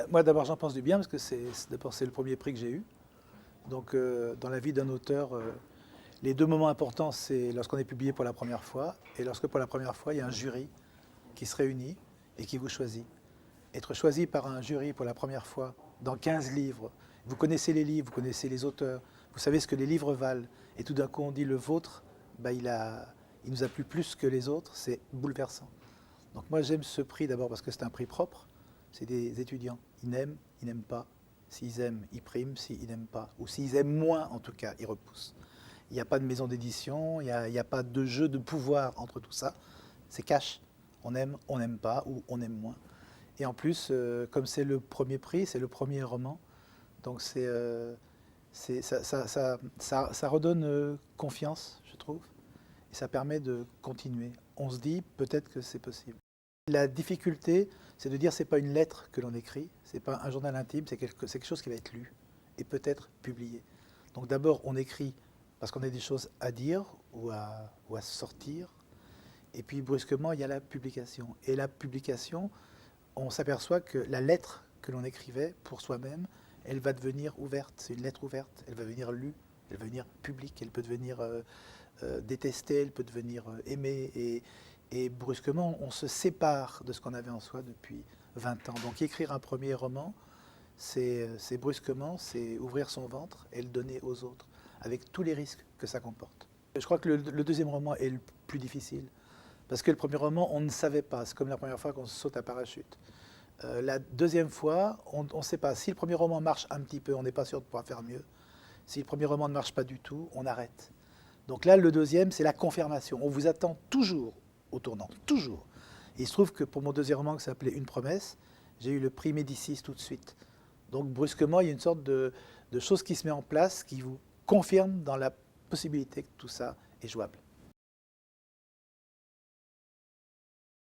Moi, d'abord, j'en pense du bien parce que c'est le premier prix que j'ai eu. Donc, dans la vie d'un auteur, les deux moments importants, c'est lorsqu'on est publié pour la première fois et lorsque pour la première fois, il y a un jury qui se réunit et qui vous choisit. Être choisi par un jury pour la première fois dans 15 livres, vous connaissez les livres, vous connaissez les auteurs, vous savez ce que les livres valent, et tout d'un coup on dit le vôtre, il nous a plu plus que les autres, c'est bouleversant. Donc moi j'aime ce prix d'abord parce que c'est un prix propre, c'est des étudiants, ils n'aiment pas, s'ils aiment, ils priment, s'ils n'aiment pas, ou s'ils aiment moins en tout cas, ils repoussent. Il n'y a pas de maison d'édition, il n'y a pas de jeu de pouvoir entre tout ça, c'est cash, on n'aime pas, ou on aime moins. Et en plus, comme c'est le premier prix, c'est le premier roman, donc ça redonne confiance, je trouve, et ça permet de continuer. On se dit peut-être que c'est possible. La difficulté, c'est de dire c'est pas une lettre que l'on écrit, c'est pas un journal intime, c'est quelque chose qui va être lu et peut-être publié. Donc d'abord, on écrit parce qu'on a des choses à dire ou à sortir, et puis brusquement, il y a la publication. Et la publication, on s'aperçoit que la lettre que l'on écrivait pour soi-même, elle va devenir ouverte. C'est une lettre ouverte. Elle va devenir lue, elle va devenir publique, elle peut devenir détestée, elle peut devenir aimée. Et brusquement, on se sépare de ce qu'on avait en soi depuis 20 ans. Donc écrire un premier roman, c'est brusquement, c'est ouvrir son ventre et le donner aux autres, avec tous les risques que ça comporte. Je crois que le deuxième roman est le plus difficile. Parce que le premier roman, on ne savait pas. C'est comme la première fois qu'on saute à parachute. La deuxième fois, on ne sait pas. Si le premier roman marche un petit peu, on n'est pas sûr de pouvoir faire mieux. Si le premier roman ne marche pas du tout, on arrête. Donc là, le deuxième, c'est la confirmation. On vous attend toujours au tournant, toujours. Et il se trouve que pour mon deuxième roman, qui s'appelait Une promesse, j'ai eu le prix Médicis tout de suite. Donc brusquement, il y a une sorte de chose qui se met en place, qui vous confirme dans la possibilité que tout ça est jouable.